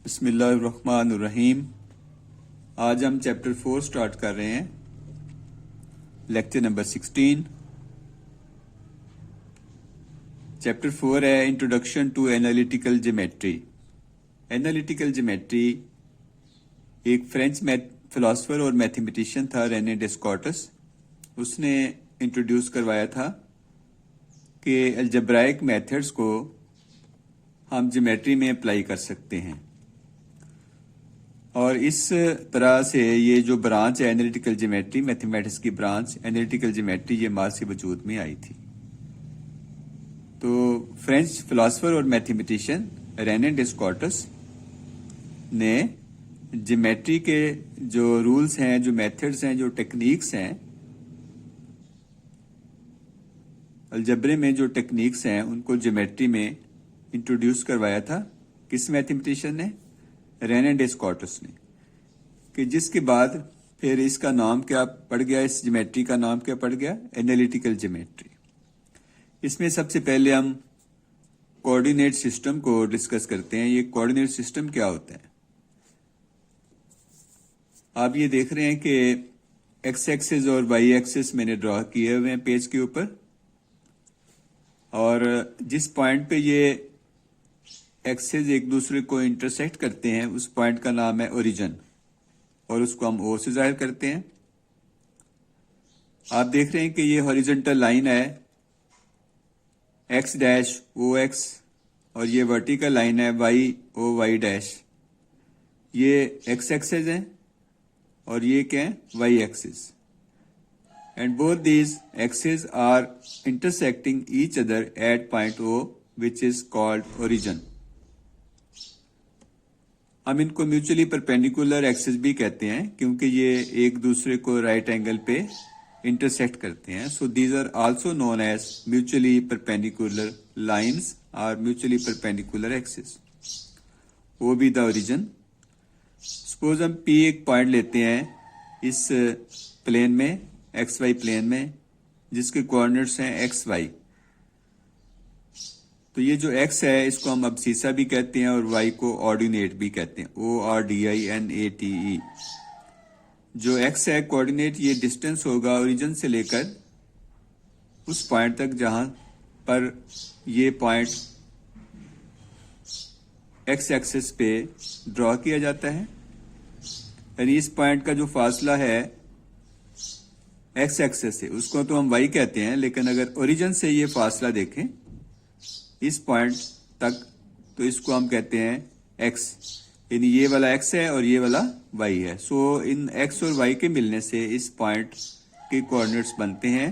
بسم اللہ الرحمن الرحیم۔ آج ہم چیپٹر 4 سٹارٹ کر رہے ہیں، لیکچر نمبر 16۔ چیپٹر 4 ہے introduction to analytical geometry. Analytical geometry ایک فرینچ فلاسفر اور میتھمیٹیشین تھا، رینے ڈیسکارٹس۔ اس نے انٹروڈیوس کروایا تھا کہ الجبرائک میتھڈز کو ہم جیومیٹری میں اپلائی کر سکتے ہیں، اور اس طرح سے یہ جو برانچ ہے اینالیٹیکل جیومیٹری، میتھمیٹکس کی برانچ اینالیٹیکل جیومیٹری، یہ ماضی سے وجود میں آئی تھی۔ تو فرینچ فلاسفر اور میتھمیٹیشین رینے ڈیسکارٹس نے جیومیٹری کے جو رولز ہیں، جو میتھڈز ہیں، جو ٹیکنیکس ہیں، الجبرے میں جو ٹیکنیکس ہیں، ان کو جیومیٹری میں انٹروڈیوس کروایا تھا۔ کس میتھمیٹیشین نے؟ رینے ڈیسکارٹس نے، کہ جس کے بعد پھر اس کا نام کیا پڑ گیا، اس جیومیٹری کا نام کیا پڑ گیا؟ Analytical geometry. اس میں سب سے پہلے ہم کوآرڈینیٹ سسٹم کو ڈسکس کرتے ہیں۔ یہ کوآرڈینیٹ سسٹم کیا ہوتا ہے؟ آپ یہ دیکھ رہے ہیں کہ ایکس ایکسس اور وائی ایکسس میں نے ڈرا کیے ہوئے ہیں پیج کے اوپر، اور جس پوائنٹ پہ یہ ایکسز ایک دوسرے کو انٹرسیکٹ کرتے ہیں، اس پوائنٹ کا نام ہے اوریجن، اور اس کو ہم او سے ظاہر کرتے ہیں۔ آپ دیکھ رہے ہیں کہ یہ ہاریزونٹل لائن ہے ایکس ڈیش او ایکس، اور یہ ورٹیکل لائن ہے وائی او وائی ڈیش۔ یہ ایکس ایکسز ہیں اور یہ کیا ہیں؟ Y axes. And both these axes are intersecting each other at point O which is called origin. ہم ان کو میوچلی پرپینڈیکولر ایکسس بھی کہتے ہیں، کیونکہ یہ ایک دوسرے کو رائٹ اینگل پہ انٹرسیکٹ کرتے ہیں۔ So these are also known as mutually perpendicular lines اور میوچلی پرپینڈیکولر ایکسس۔ وہ بھی دا اوریجن۔ سپوز ہم پی ایک پوائنٹ لیتے ہیں اس پلین میں، ایکس وائی پلین میں، جس کے کوآرڈینیٹس ہیں ایکس وائی۔ تو یہ جو ایکس ہے اس کو ہم ابسیسا بھی کہتے ہیں، اور وائی کو آرڈینیٹ بھی کہتے ہیں، O R D I N A T E. جو ایکس ہے کوآرڈینیٹ، یہ ڈسٹینس ہوگا اوریجن سے لے کر اس پوائنٹ تک جہاں پر یہ پوائنٹ ایکس ایکسس پہ ڈرا کیا جاتا ہے۔ یعنی اس پوائنٹ کا جو فاصلہ ہے ایکس ایکسس سے، اس کو تو ہم وائی کہتے ہیں، لیکن اگر اوریجن سے یہ فاصلہ دیکھیں اس پوائنٹ تک، تو اس کو ہم کہتے ہیں ایکس، یعنی یہ والا ایکس ہے اور یہ والا وائی ہے۔ سو ان ایکس اور وائی کے ملنے سے اس پوائنٹ کے کوآرڈینیٹس بنتے ہیں۔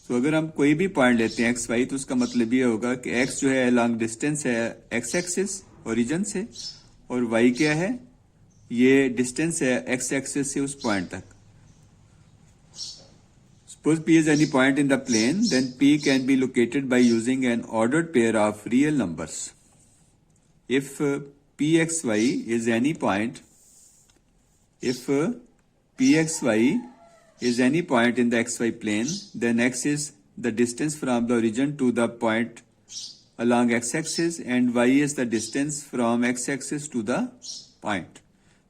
سو اگر ہم کوئی بھی پوائنٹ لیتے ہیں ایکس وائی، تو اس کا مطلب یہ ہوگا کہ ایکس جو ہے لانگ ڈسٹینس ہے ایکس ایکسس اوریجن سے، اور وائی کیا ہے؟ یہ ڈسٹینس ہے ایکس ایکسس سے اس پوائنٹ تک۔ Suppose P is any point in the plane, then P can be located by using an ordered pair of real numbers. If Pxy is any point, if Pxy is any point in the xy plane, then x is the distance from the origin to the point along x-axis, and y is the distance from x-axis to the point.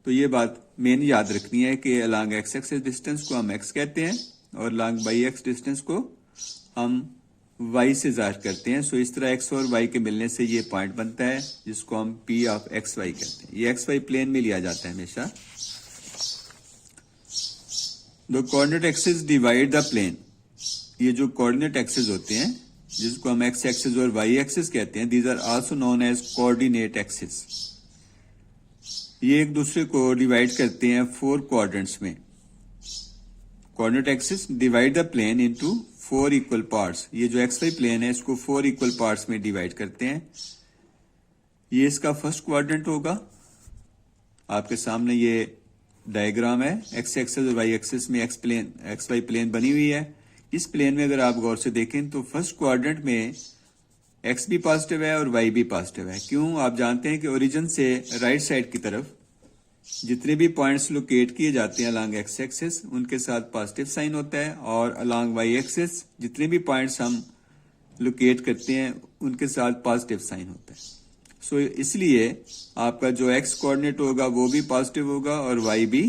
تو یہ بات مین یاد رکھنی ہے کہ along x-axis distance کو ہم x کہتے ہیں، اور لانگ بائی ایکس ڈسٹینس کو ہم وائی سے ظاہر کرتے ہیں۔ سو اس طرح ایکس اور وائی کے ملنے سے یہ پوائنٹ بنتا ہے، جس کو ہم پی آف ایکس وائی کہتے ہیں۔ یہ ایکس وائی پلین میں لیا جاتا ہے ہمیشہ۔ The coordinate axes divide the plane. یہ جو کوآرڈینیٹ ایکسس ہوتے ہیں، جس کو ہم ایکس ایکسس اور وائی ایکسس کہتے ہیں، these are also known as coordinate axes. یہ ایک دوسرے کو ڈیوائڈ کرتے ہیں 4 کوآرڈینیٹس میں۔ Coordinate axes divide the plane into 4 equal parts۔ یہ جو ایکس وائی پلین ہے اس کو 4 equal parts میں ڈیوائڈ کرتے ہیں۔ یہ اس کا فرسٹ کوآرڈینیٹ ہوگا۔ آپ کے سامنے یہ ڈائیگرام ہے، ایکس ایکسس اور وائی ایکسس میں ایکس وائی پلین بنی ہوئی ہے۔ اس پلین میں اگر آپ غور سے دیکھیں تو فرسٹ کوآرڈینیٹ میں ایکس بھی پازیٹیو ہے اور وائی بھی پازیٹیو ہے۔ کیوں؟ آپ جانتے ہیں کہ اوریجن سے رائٹ سائڈ کی طرف جتنے بھی پوائنٹس لوکیٹ کیے جاتے ہیں along ایکس ایکسس، ان کے ساتھ پازیٹیو سائن ہوتا ہے، اور along وائی ایکسس جتنے بھی پوائنٹس ہم لوکیٹ کرتے ہیں ان کے ساتھ پازیٹیو سائن ہوتا ہے۔ सो इसलिए आपका जो एक्स कोऑर्डिनेट होगा वो भी पॉजिटिव होगा और वाई भी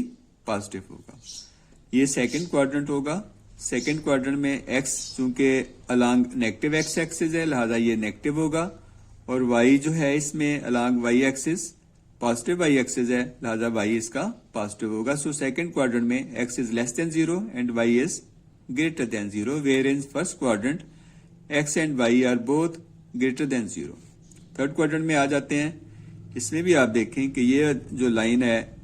पॉजिटिव होगा। ये सेकंड क्वाड्रेंट होगा। सेकंड क्वाड्रेंट में एक्स चूंकि अलोंग नेगेटिव एक्स एक्सिस है, लिहाजा ये नेगेटिव होगा, और वाई जो है इसमें along Y axis positive Y axis है, लिहाजा वाई इसका पॉजिटिव होगा। सो सेकंड क्वाड्रेंट में X is less than 0 and Y is greater than 0, where in first quadrant X and Y are both greater than 0। Third quadrant में आ जाते हैं। इसमें भी आप देखें कि ये जो लाइन है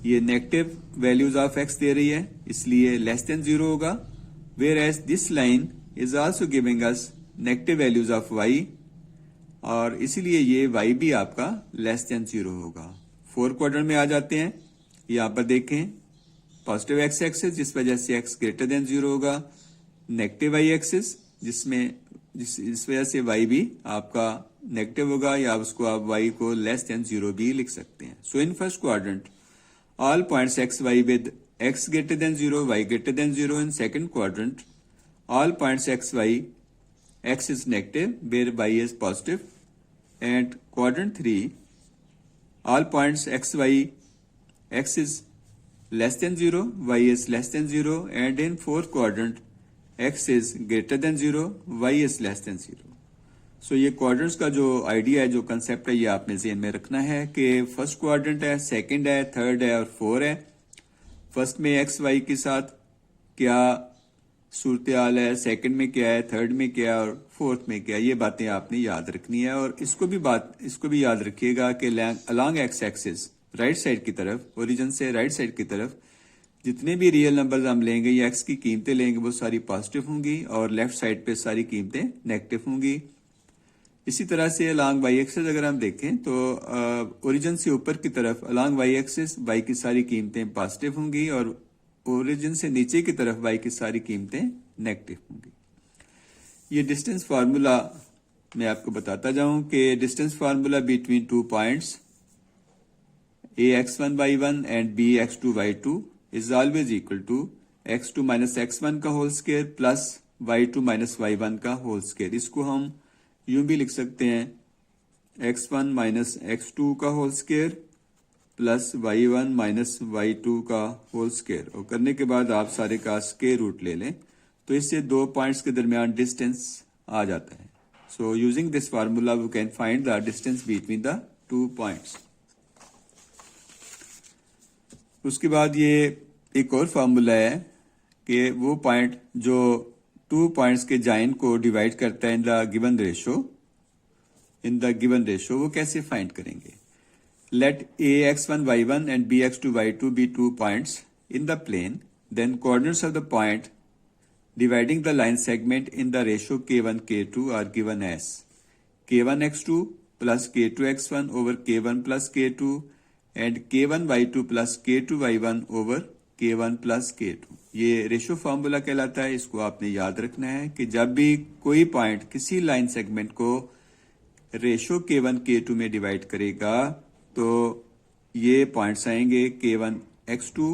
ये नेगेटिव वैल्यूज ऑफ एक्स दे रही है, इसलिए लेस देन 0 होगा, whereas this line is also giving us negative values of Y, और इसीलिए ये वाई भी आपका लेस देन 0 होगा। फोर्थ क्वाड्रेंट में आ जाते हैं। यहाँ पर देखें पॉजिटिव एक्स एक्सिस जिस वजह से एक्स ग्रेटर देन 0 होगा, नेगेटिव वाई एक्सिस जिस वजह से वाई भी आपका नेगेटिव होगा, या उसको आप वाई को लेस देन 0 भी लिख सकते हैं। So in first quadrant all points x y with x greater than 0 y greater than 0. In second quadrant all points x y x is negative where y is positive, and quadrant 3 all points x y x is less than 0 y is less than 0, and in fourth quadrant x is greater than 0 y is less than 0. सो ये quadrants का जो idea है, जो concept है, ये आपने ज़हन में रखना है कि फर्स्ट क्वाड्रेंट है, सेकंड है, थर्ड है और फोर है। फर्स्ट में एक्स वाई के साथ क्या सूरत हाल है, सेकंड में क्या है, थर्ड में क्या है और फोर्थ में क्या है, ये बातें आपने याद रखनी है। और इसको भी याद रखिएगा कि along x axis right side की तरफ, ओरिजिन से राइट साइड की तरफ जितने भी रियल नंबर्स हम लेंगे या एक्स की कीमतें लेंगे वो सारी पॉजिटिव होंगी, और लेफ्ट साइड पे सारी कीमतें नेगेटिव होंगी। इसी तरह से अलोंग वाई एक्सिस अगर हम देखें तो ओरिजिन से ऊपर की तरफ अलोंग वाई एक्सिस वाई की सारी कीमतें पॉजिटिव होंगी, और ओरिजिन से नीचे की तरफ वाई की सारी कीमतें नेगेटिव होंगी। ये डिस्टेंस फार्मूला मैं आपको बताता जाऊं कि distance formula between 2 points ax1 y1 and bx2 y2 is always equal to x2 minus x1 का whole square plus y2 minus y1 का होल स्क्वायर। इसको हम यूं भी लिख सकते हैं x1 माइनस x2 का whole square plus y1 minus y2 का होल स्क्वायर, और करने के बाद आप सारे का स्क्वायर रूट ले लें तो इससे दो पॉइंट्स के दरमियान डिस्टेंस आ जाता है। So using this formula we can find the distance between the 2 points. उसके बाद ये एक और फार्मूला है कि वो पॉइंट जो 2 पॉइंट्स के जॉइन को डिवाइड करता है इन द गिवन रेशो, वो कैसे फाइंड करेंगे। Let ax1 y1 and bx2 y2 be 2 points in the plane, then coordinates of the point dividing the line segment in the ratio k1 k2 are given as k1 x2 plus k2 x1 over k1 plus k2 and k1 y2 plus k2 y1 over k1 plus k2। ये ratio formula कहलाता है। इसको आपने याद रखना है कि जब भी कोई पॉइंट किसी लाइन सेगमेंट को रेशो k1 k2 में डिवाइड करेगा तो ये पॉइंट्स आएंगे k1 x2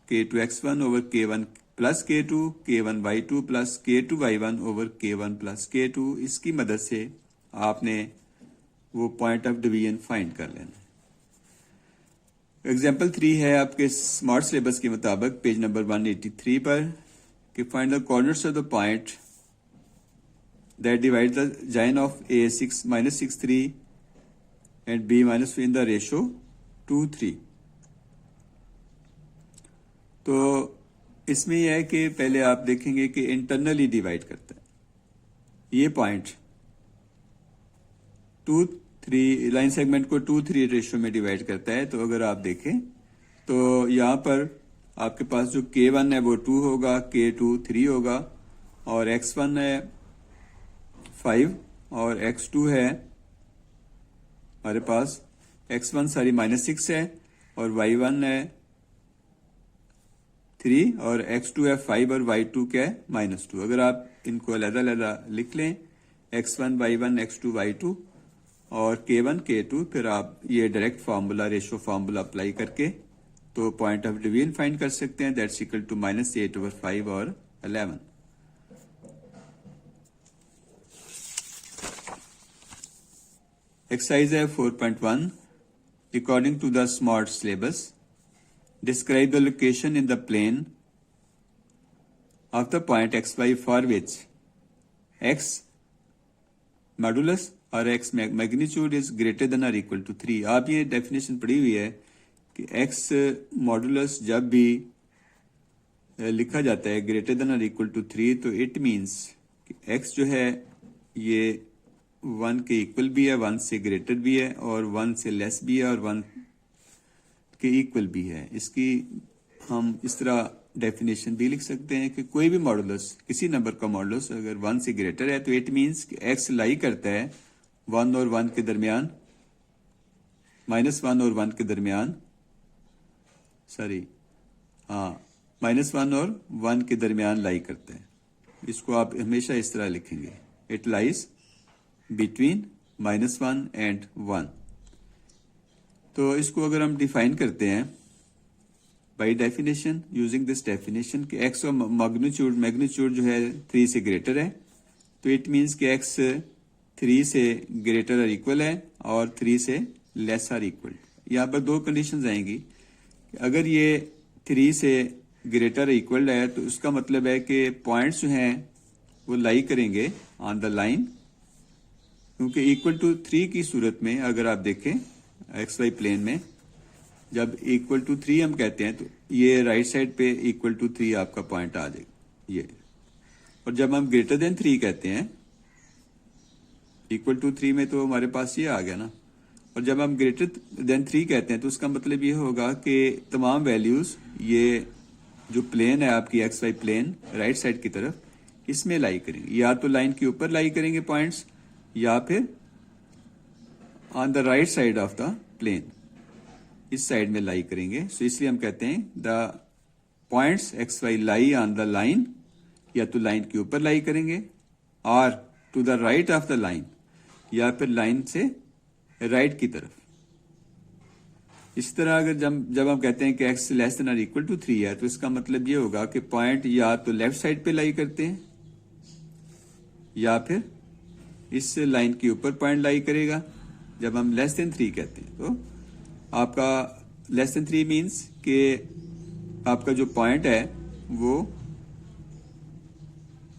k2 x1 over k1 plus k2 k1 y2 plus k2 y1 over k1 plus k2। इसकी मदद से आपने वो पॉइंट ऑफ डिवीजन फाइंड कर लेना है। एग्जाम्पल 3 है आपके स्मार्ट सिलेबस के मुताबिक पेज नंबर 183 पर कि find the coordinates of the point that divide the join of a 6 minus 6 3 and b minus 3 in the ratio 2 3। तो इसमें यह है कि पहले आप देखेंगे कि इंटरनली डिवाइड करता है ये पॉइंट 2 3 लाइन सेगमेंट को 2 3 रेशियो में डिवाइड करता है। तो अगर आप देखें तो यहाँ पर आपके पास जो k1 है वो 2 होगा, k2 3 होगा, और x1 है 5 और x2 है हमारे पास x1 सारी -6 है और y1 है 3 और x2 है 5 और y2 क्या है -2। अगर आप इनको अलग-अलग लिख लें x1 y1 x2 y2 और k1 k2, फिर आप ये direct formula ratio formula apply करके तो पॉइंट ऑफ डिवीजन फाइंड कर सकते हैं, दैट्स इक्वल टू -8/5 और 11। एक्सरसाइज है 4.1 according to the smart syllabus describe the location in the plane of the point xy for which x modulus और x magnitude is greater then और equal to 3। आप ये definition पढ़ी हुई है कि x मॉडुलस जब भी लिखा जाता है ग्रेटर देन और इक्वल टू 3 तो इट मींस कि x जो है ये 1 के इक्वल भी है, 1 से ग्रेटर भी है और 1 से लेस भी है और 1 के इक्वल भी है। इसकी हम इस तरह डेफिनेशन भी लिख सकते हैं कि कोई भी मॉडुलस, किसी नंबर का मॉडुलस अगर 1 से ग्रेटर है तो इट मींस कि x लाई करता है 1 और 1 के दरमियान, -1 और 1 के दरमियान, -1 और 1 के दरमियान लाई करता है। इसको आप हमेशा इस तरह लिखेंगे, इट लाइज बिटवीन -1 एंड 1। तो इसको अगर हम डिफाइन करते हैं by definition, using this definition कि x और मैग्नीट्यूड जो है 3 से ग्रेटर है तो इट मींस कि x 3 से ग्रेटर और इक्वल है और 3 से लेस और इक्वल। यहाँ पर दो कंडीशंस आएंगी। अगर ये 3 से ग्रेटर इक्वल है तो उसका मतलब है कि पॉइंट्स जो हैं वो लाई करेंगे ऑन द लाइन, क्योंकि इक्वल टू 3 की सूरत में अगर आप देखें एक्स वाई प्लेन में जब इक्वल टू 3 हम कहते हैं तो ये राइट साइड पे इक्वल टू 3 आपका पॉइंट आ जाएगा ये। और जब हम ग्रेटर देन 3 कहते हैं, इक्वल टू 3 में तो हमारे पास ये आ गया ना, और जब हम ग्रेटर देन 3 कहते हैं तो उसका मतलब ये होगा कि तमाम वैल्यूज ये जो प्लेन है आपकी X Y plane right side की तरफ इसमें लाई करेंगे, या तो लाइन के ऊपर लाई करेंगे पॉइंट्स या फिर on the right side of the plane, इस साइड में लाई करेंगे। सो इसलिए हम कहते हैं the points X Y lie on the line, या तो लाइन के ऊपर लाई करेंगे और to the right of the line, या फिर लाइन से राइट की तरफ। इस तरह अगर जब हम कहते हैं कि x लेस देन और इक्वल टू 3 है तो इसका मतलब ये होगा कि पॉइंट या तो लेफ्ट साइड पे लाई करते हैं या फिर इस लाइन के ऊपर पॉइंट लाई करेगा जब हम लेस देन 3 कहते हैं। तो आपका लेस देन 3 मींस कि आपका जो पॉइंट है वो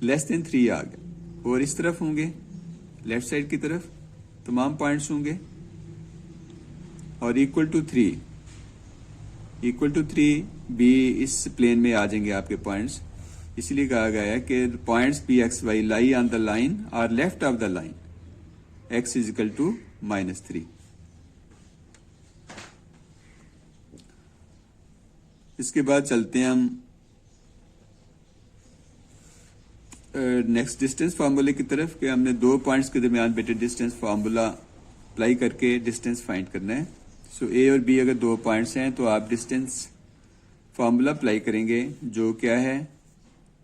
लेस देन 3 आ गया, और इस तरफ होंगे लेफ्ट साइड की तरफ तमाम पॉइंट्स होंगे, और इक्वल टू 3 भी इस प्लेन में आ जाएंगे आपके पॉइंट्स। इसलिए कहा गया है कि points P X Y lie on the line और left of the line x is equal to -3। इसके बाद चलते हैं हम नेक्स्ट डिस्टेंस फार्मूले की तरफ कि हमने दो पॉइंट्स के दरमियान बेटे डिस्टेंस फार्मूला अप्लाई करके डिस्टेंस फाइंड करना है। सो ए और बी अगर दो पॉइंट्स हैं तो आप डिस्टेंस फार्मूला अप्लाई करेंगे जो क्या है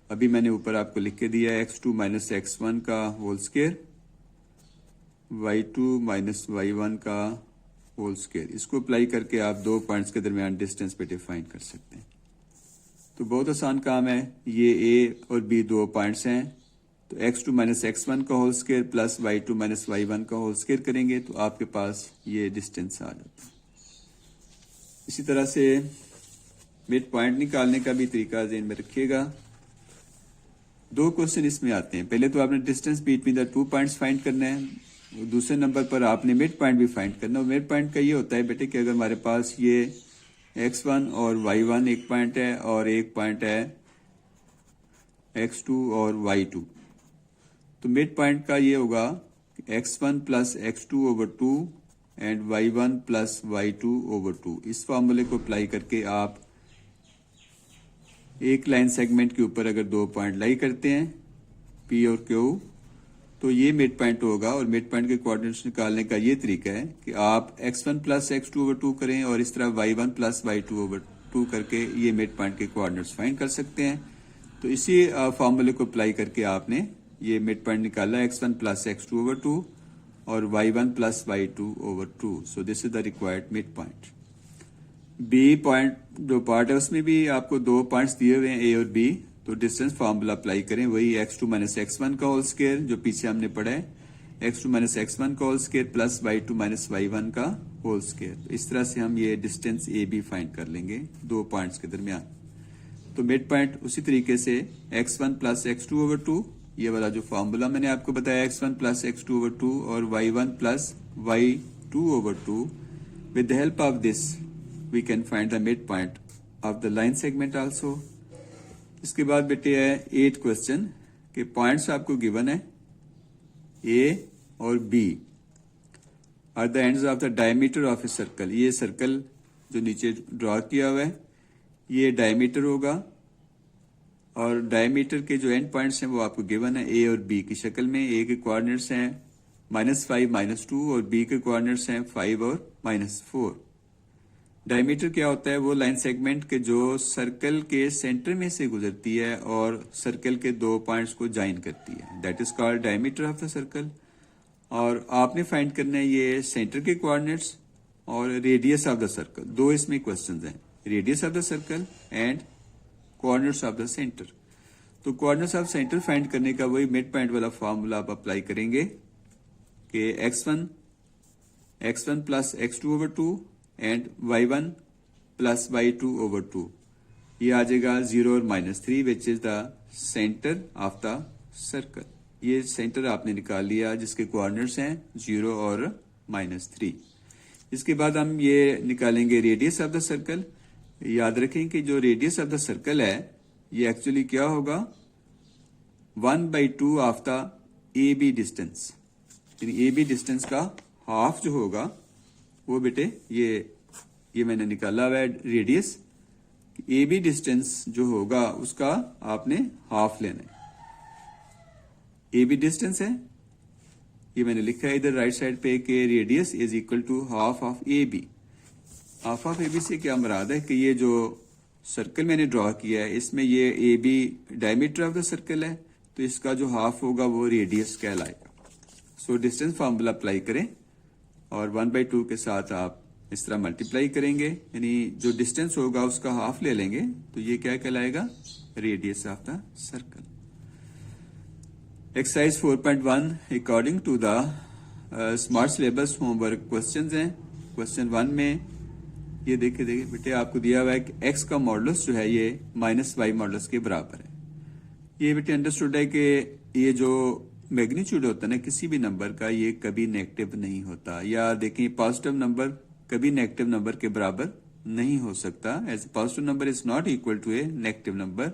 अभी मैंने ऊपर आपको लिख के दिया है, x2 माइनस x1 का whole square, y2 minus y1 का होल स्क्वायर। इसको अप्लाई करके आप दो पॉइंट्स के दरमियान डिस्टेंस पे डिफाइन कर सकते हैं। तो बहुत आसान काम है। ये a और b दो पॉइंट्स हैं तो x2 माइनस x1 का whole square plus y2 minus y1 का होल स्क्वायर करेंगे तो आपके पास ये डिस्टेंस आ जाता है। इसी तरह से मिड पॉइंट निकालने का भी तरीका ज़हन में रखिएगा। दो क्वेश्चन इसमें आते हैं। पहले तो आपने distance between the 2 points find करना है, दूसरे नंबर पर आपने मिड पॉइंट भी फाइंड करना है। मिड पॉइंट का ये होता है बेटे कि अगर हमारे पास ये x1 और y1 एक पॉइंट है और एक पॉइंट है x2 और y2, तो मिड पॉइंट का ये होगा x1 plus x2 over 2 and y1 plus y2 over 2। इस फॉर्मूले को अप्लाई करके आप एक लाइन सेगमेंट के ऊपर अगर दो पॉइंट लाई करते हैं P और Q तो ये मिड पॉइंट होगा। और मिड पॉइंट के कोऑर्डिनेट्स निकालने का ये तरीका है कि आप x1 प्लस x2 ओवर 2 करें और इस तरह y1 प्लस y2 ओवर 2 करके ये मिड पॉइंट के कोऑर्डिनेट्स फाइंड कर सकते हैं। तो इसी फॉर्मूले को अप्लाई करके आपने ये मिड पॉइंट निकाला x1 प्लस x2 ओवर 2 और y1 plus y2 over 2। So this is the required mid point. B point जो पार्ट है उसमें भी आपको दो पॉइंट्स दिए हुए हैं ए और बी, तो डिस्टेंस फार्मूला अप्लाई करें वही x2 माइनस x1 का होल स्क्वायर जो पीछे हमने पढ़ा है, x2 माइनस x1 का whole square plus y2 minus y1 का होल स्केयर। इस तरह से हम ये डिस्टेंस ए बी फाइंड कर लेंगे दो पॉइंट्स के दरमियान। तो मिड पॉइंट उसी तरीके से x1 प्लस x2 ओवर 2, ये वाला जो फॉर्मूला मैंने आपको बताया x1 प्लस x2 ओवर 2 और y1 plus y2 over 2, with the help of this we can find the mid point of the line segment also. इसके बाद बेटे है 8 क्वेश्चन के पॉइंट्स आपको गिवन है ए और B are the ends of the diameter of a circle. ये circle जो नीचे ड्रॉ किया हुआ है ये डायमीटर होगा और डायमीटर के जो एंड पॉइंट्स हैं वो आपको गिवन है ए और बी की शक्ल में। ए के कोऑर्डिनेट्स हैं -5 -2 और बी के कोऑर्डिनेट्स हैं 5 और -4। डायमीटर क्या होता है? वो लाइन सेगमेंट के जो सर्कल के सेंटर में से गुजरती है और सर्कल के दो पॉइंट्स को ज्वाइन करती है, that is called diameter of the circle. और आपने फाइंड करना है ये सेंटर के कोऑर्डिनेट्स और रेडियस ऑफ द सर्कल। दो इसमें क्वेश्चंस हैं, radius of the circle and coordinates of the centre. तो कोऑर्डिनेट्स ऑफ सेंटर फाइंड करने का वही मिड पॉइंट वाला फॉर्मूला आप अप्लाई करेंगे कि x1 plus x2 over 2 and y1 plus y2 over 2, ये आ जाएगा 0 और -3 which is the centre of the circle. ये सेंटर आपने निकाल लिया जिसके कोऑर्डिनेट्स हैं 0 और -3। इसके बाद हम ये निकालेंगे रेडियस ऑफ द सर्कल। याद रखें कि जो रेडियस ऑफ द सर्कल है ये एक्चुअली क्या होगा 1/2 of the A B distance, यानी ए बी डिस्टेंस का हाफ जो होगा वो बेटे ये मैंने निकाला हुआ है रेडियस। ए बी डिस्टेंस जो होगा उसका आपने हाफ लेना है। ए बी डिस्टेंस है, ये मैंने लिखा है इधर राइट साइड पे कि radius is equal to half of A B. Half of A B से क्या मुराद है कि ये जो सर्कल मैंने ड्रॉ किया है इसमें ये A B diameter of the circle है, तो इसका जो हाफ होगा वो रेडियस कहलाएगा। सो डिस्टेंस फार्मूला अप्लाई करें और 1/2 के साथ आप इस तरह मल्टीप्लाई करेंगे, यानी जो डिस्टेंस होगा उसका हाफ ले लेंगे तो ये क्या कहलाएगा radius of the circle. Exercise 4.1 according to the smart syllabus homework questions हैं। क्वेश्चन 1 में ये देखिए बेटे आपको दिया हुआ है कि x का मॉडुलस जो है ये -y मॉडुलस के बराबर है। ये बेटे अंडरस्टूड है कि ये जो मैग्नीट्यूड होता है ना किसी भी नंबर का ये कभी नेगेटिव नहीं होता, या देखिए पॉजिटिव नंबर कभी नेगेटिव नंबर के बराबर नहीं हो सकता। As positive number is not equal to a negative number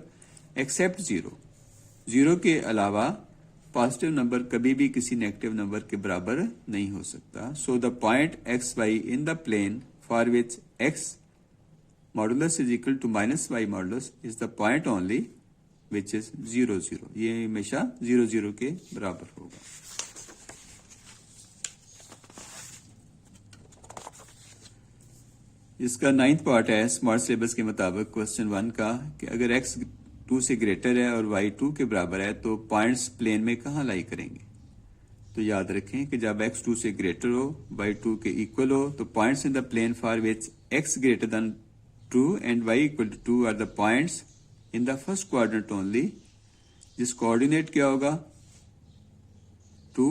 except 0। 0 के अलावा पॉजिटिव नंबर कभी भी किसी नेगेटिव नंबर के बराबर नहीं हो सकता। So the point xy in the plane for which x modulus is equal to -y modulus is the point only which is 0 0। ये हमेशा 0 0 के बराबर होगा। इसका 9th पार्ट है स्मार्ट सिलेबस के मुताबिक क्वेश्चन 1 का कि अगर x 2 से ग्रेटर है और y 2 के बराबर है तो पॉइंट्स प्लेन में कहाँ लाई करेंगे। तो याद रखें कि जब x 2 से ग्रेटर हो y 2 के इक्वल हो तो points in the plane for which x greater than 2 and y equal to 2 are the points in the first quadrant only, जिस कोऑर्डिनेट क्या होगा 2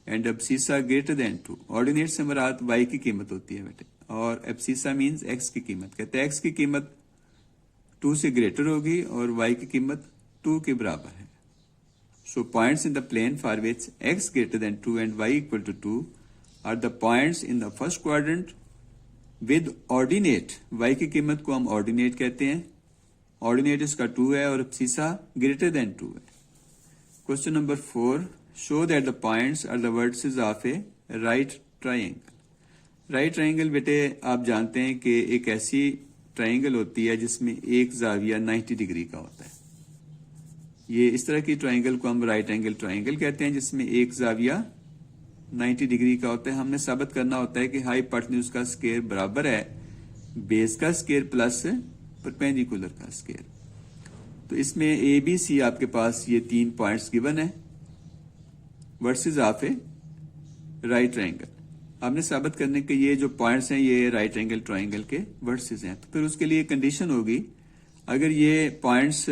and abscissa greater than 2। Ordinate से मुराद y की कीमत होती है बेटे और एब्सिसा मींस x की कीमत। कहते हैं x की कीमत 2 से ग्रेटर होगी और y की कीमत 2 के बराबर है। So points in the plane for which x greater than 2 and y equal to 2 are the points in the first quadrant with ordinate. y की कीमत को हम ऑर्डिनेट कहते हैं, ऑर्डिनेट इसका 2 है और एब्सिसा ग्रेटर देन 2 है। Question number 4, show that the points are the vertices of a right triangle. Right triangle बेटे आप जानते हैं कि एक ऐसी ट्राइंगल होती है जिसमें एक जाविया 90 डिग्री का होता है। ये इस तरह की ट्राइंगल को हम राइट एंगल ट्राइंगल कहते हैं जिसमें एक जाविया 90 डिग्री का होता है। हमने साबित करना होता है कि हाइपोटेन्यूज का स्क्वायर बराबर है बेस का स्क्वायर प्लस परपेंडिकुलर का स्क्वायर। तो इसमें ए बी सी आपके पास ये 3 पॉइंट्स गिवन है versus of a right triangle. आपने साबित करने के ये जो पॉइंट्स हैं ये राइट एंगल ट्राइंगल के वर्सेस हैं। तो फिर उसके लिए कंडीशन होगी अगर ये पॉइंट्स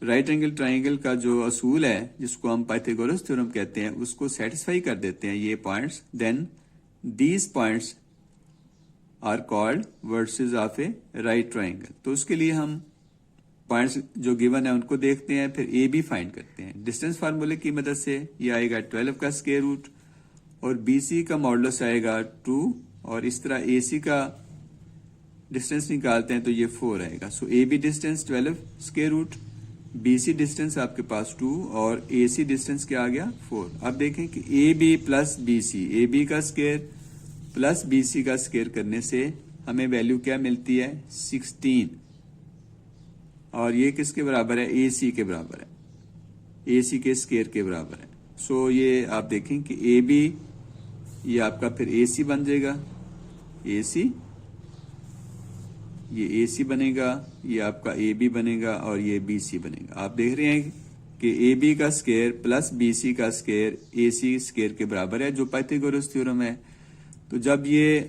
رائٹ اینگل ٹرائنگل کا جو اصول ہے جس کو ہم پائتھاگورس تھیورم کہتے ہیں اس کو سیٹسفائی کر دیتے ہیں یہ points, then these points are called vertices of a right triangle. تو اس کے لیے ہم پوائنٹس جو گیون ہے ان کو دیکھتے ہیں, پھر اے بی فائنڈ کرتے ہیں ڈسٹینس فارمولے کی مدد سے. یہ آئے گا 12 کا اسکوائر روٹ اور بی سی کا ماڈولس آئے گا 2, اور اس طرح اے سی کا ڈسٹینس نکالتے ہیں تو یہ 4 آئے گا. So A B distance 12 square root, B C distance آپ کے پاس 2 اور اے سی ڈسٹینس کیا آ گیا 4. اب دیکھیں کہ A B plus B C, A B کا اسکوائر پلس بی سی کا اسکوائر کرنے سے ہمیں ویلیو کیا ملتی ہے 16, اور یہ کس کے برابر ہے اے سی کے برابر ہے, اے سی کے اسکوائر کے برابر ہے. سو یہ آپ دیکھیں کہ اے بی یہ آپ کا پھر اے سی بن جائے گا, اے سی یہ اے سی بنے گا, یہ آپ کا اے بی بنے گا اور یہ بی سی بنے گا. آپ دیکھ رہے ہیں کہ اے بی کا اسکوائر پلس بی سی کا اسکوائر اے سی اسکوائر کے برابر ہے جو پائتھاگورس تھیورم ہے. تو جب یہ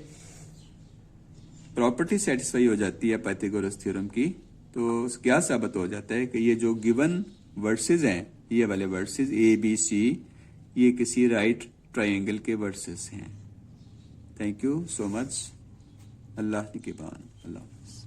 پراپرٹی سیٹسفائی ہو جاتی ہے پائتھاگورس تھیورم کی تو کیا ثابت ہو جاتا ہے کہ یہ جو گیون ورسز ہیں, یہ والے ورسز اے بی سی, یہ کسی رائٹ ٹرائنگل کے ورسز ہیں. تھینک یو سو مچ. اللہ نگہبان. اللہ حافظ.